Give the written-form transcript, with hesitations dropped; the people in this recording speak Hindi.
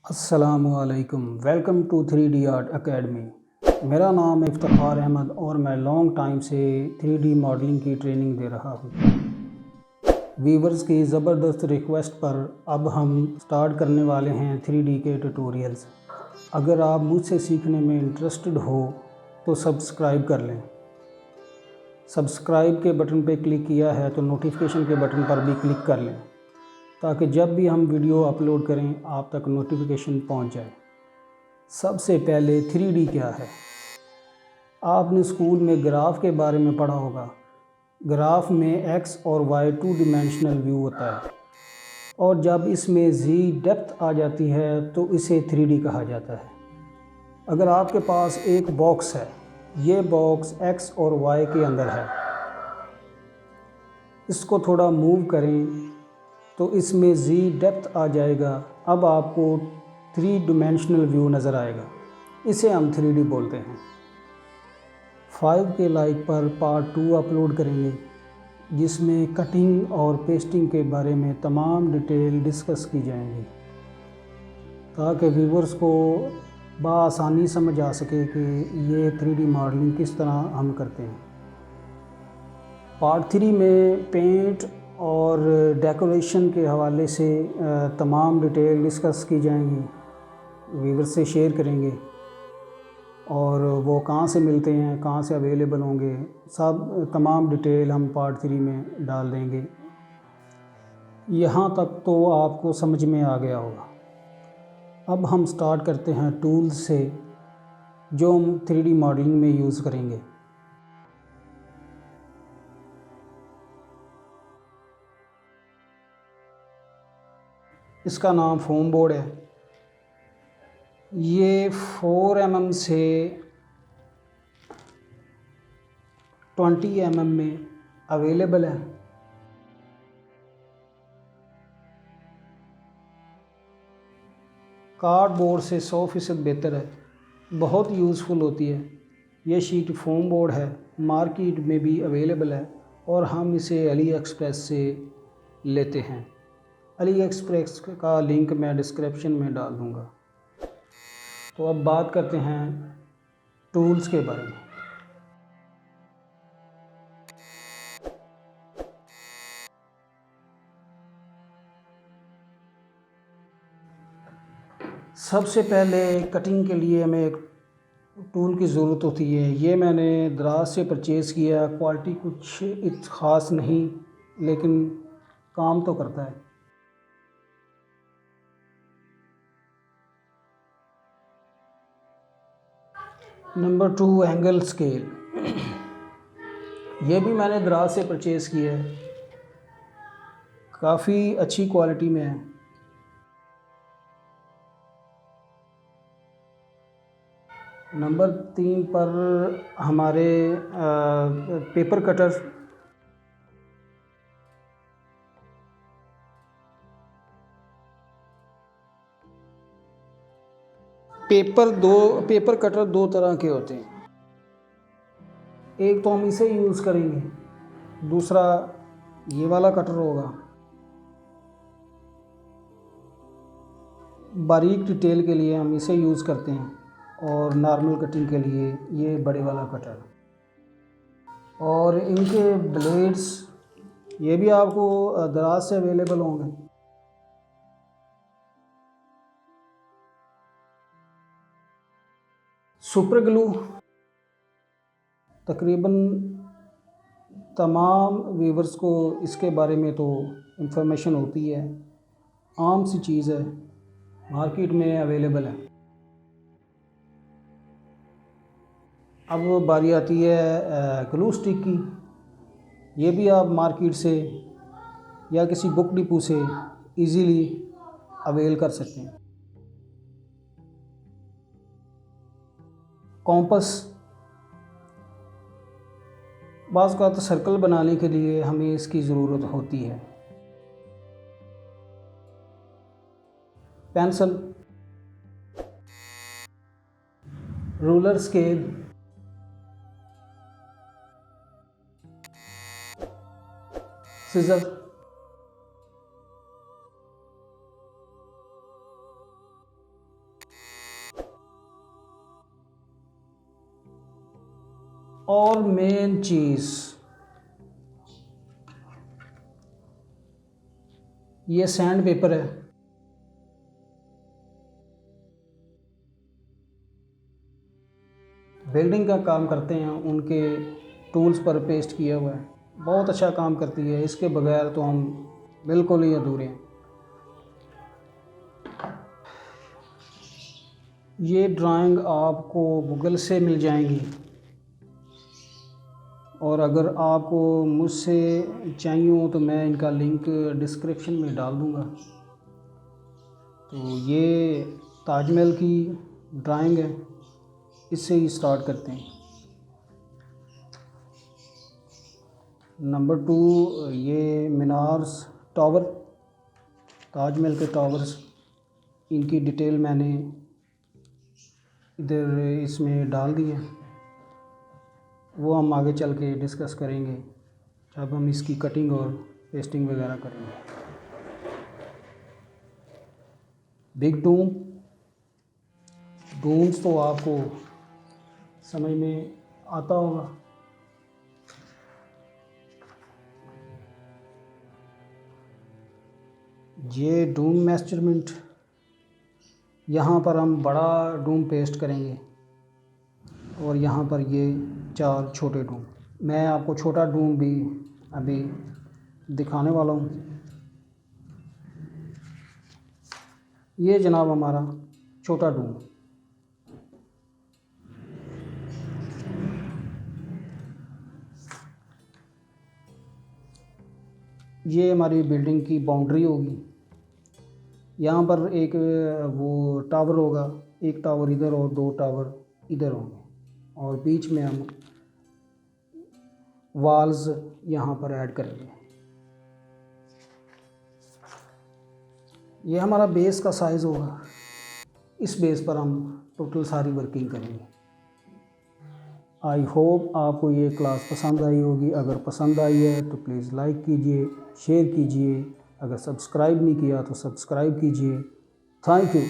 अस्सलामुअलैकुम। Welcome to 3D art academy. मेरा नाम इफ्तिखार अहमद और मैं लॉन्ग टाइम से 3D मॉडलिंग की ट्रेनिंग दे रहा हूँ। वीवर्स की ज़बरदस्त रिक्वेस्ट पर अब हम स्टार्ट करने वाले हैं 3D के ट्यूटोरियल्स। अगर आप मुझसे सीखने में इंटरेस्टेड हो तो सब्सक्राइब कर लें। सब्सक्राइब के बटन पर क्लिक किया है तो नोटिफिकेशन के बटन पर भी क्लिक कर लें ताकि जब भी हम वीडियो अपलोड करें आप तक नोटिफिकेशन पहुंच जाए। सबसे पहले 3D क्या है? आपने स्कूल में ग्राफ के बारे में पढ़ा होगा। ग्राफ में एक्स और वाई 2 डिमेंशनल व्यू होता है और जब इसमें जी डेप्थ आ जाती है तो इसे 3D कहा जाता है। अगर आपके पास एक बॉक्स है, ये बॉक्स एक्स और वाई के अंदर है, इसको थोड़ा मूव करें तो इसमें जी डेप्थ आ जाएगा। अब आपको 3 डिमेंशनल व्यू नज़र आएगा। इसे हम 3D बोलते हैं। 5 के लाइक पर पार्ट 2 अपलोड करेंगे जिसमें कटिंग और पेस्टिंग के बारे में तमाम डिटेल डिस्कस की जाएंगी ताकि व्यूवर्स को बआसानी समझ आ सके कि ये 3D मॉडलिंग किस तरह हम करते हैं। पार्ट 3 में पेंट और डेकोरेशन के हवाले से तमाम डिटेल डिस्कस की जाएंगी, व्यूवर्स से शेयर करेंगे और वो कहाँ से मिलते हैं, कहाँ से अवेलेबल होंगे, सब तमाम डिटेल हम पार्ट 3 में डाल देंगे। यहाँ तक तो आपको समझ में आ गया होगा। अब हम स्टार्ट करते हैं टूल्स से जो हम 3D मॉडलिंग में यूज़ करेंगे। इसका नाम फोम बोर्ड है। ये 4 mm से 20 mm में अवेलेबल है। कार्डबोर्ड से 100% बेहतर है, बहुत यूज़फुल होती है। ये शीट फोम बोर्ड है, मार्केट में भी अवेलेबल है और हम इसे अली एक्सप्रेस से लेते हैं। अली एक्सप्रेस का लिंक मैं डिस्क्रिप्शन में डाल दूँगा। तो अब बात करते हैं टूल्स के बारे में। सबसे पहले कटिंग के लिए हमें एक टूल की ज़रूरत होती है। ये मैंने दराज से परचेज़ किया। क्वालिटी कुछ ख़ास नहीं लेकिन काम तो करता है। Number 2 angle scale. ये भी मैंने दराज से परचेज़ किया है, काफ़ी अच्छी क्वालिटी में है। नंबर 3 पर हमारे पेपर कटर। पेपर कटर दो तरह के होते हैं। एक तो हम इसे यूज़ करेंगे, दूसरा ये वाला कटर होगा। बारीक डिटेल के लिए हम इसे यूज़ करते हैं और नॉर्मल कटिंग के लिए ये बड़े वाला कटर। और इनके ब्लेड्स ये भी आपको दराज से अवेलेबल होंगे। सुपर ग्लू तकरीबन तमाम व्यूवर्स को इसके बारे में तो इंफॉर्मेशन होती है, आम सी चीज़ है, मार्केट में अवेलेबल है। अब बारी आती है ग्लू स्टिक की। ये भी आप मार्केट से या किसी बुक डिपो से इजीली अवेल कर सकते हैं। कॉम्पस, बाज़ का तो सर्कल बनाने के लिए हमें इसकी ज़रूरत होती है। पेंसिल, रूलर स्केल, सीजर, और मेन चीज़ ये सैंड पेपर है। बिल्डिंग का काम करते हैं उनके टूल्स पर पेस्ट किया हुआ है, बहुत अच्छा काम करती है। इसके बगैर तो हम बिल्कुल ही अधूरे हैं। ये ड्राइंग आपको गूगल से मिल जाएंगी, और अगर आपको मुझसे चाहिए हो तो मैं इनका लिंक डिस्क्रिप्शन में डाल दूँगा। तो ये ताजमहल की ड्राइंग है, इससे ही स्टार्ट करते हैं। नंबर 2 ये मीनार्स टावर, ताजमहल के टावर्स, इनकी डिटेल मैंने इधर इसमें डाल दी है। वो हम आगे चल के डिस्कस करेंगे जब हम इसकी कटिंग और पेस्टिंग वगैरह करेंगे। बिग डूम्स तो आपको समझ में आता होगा। ये डूम मेजरमेंट, यहाँ पर हम बड़ा डूम पेस्ट करेंगे और यहाँ पर ये 4 छोटे डूम। मैं आपको छोटा डूम भी अभी दिखाने वाला हूँ। ये जनाब हमारा छोटा डूम। ये हमारी बिल्डिंग की बाउंड्री होगी। यहाँ पर एक वो टावर होगा, एक टावर इधर और 2 टावर इधर होंगे, और बीच में हम वॉल्स यहाँ पर ऐड करेंगे। ये हमारा बेस का साइज़ होगा, इस बेस पर हम टोटल सारी वर्किंग करेंगे। आई होप आपको ये क्लास पसंद आई होगी। अगर पसंद आई है तो प्लीज़ लाइक कीजिए, शेयर कीजिए। अगर सब्सक्राइब नहीं किया तो सब्सक्राइब कीजिए। Thank you.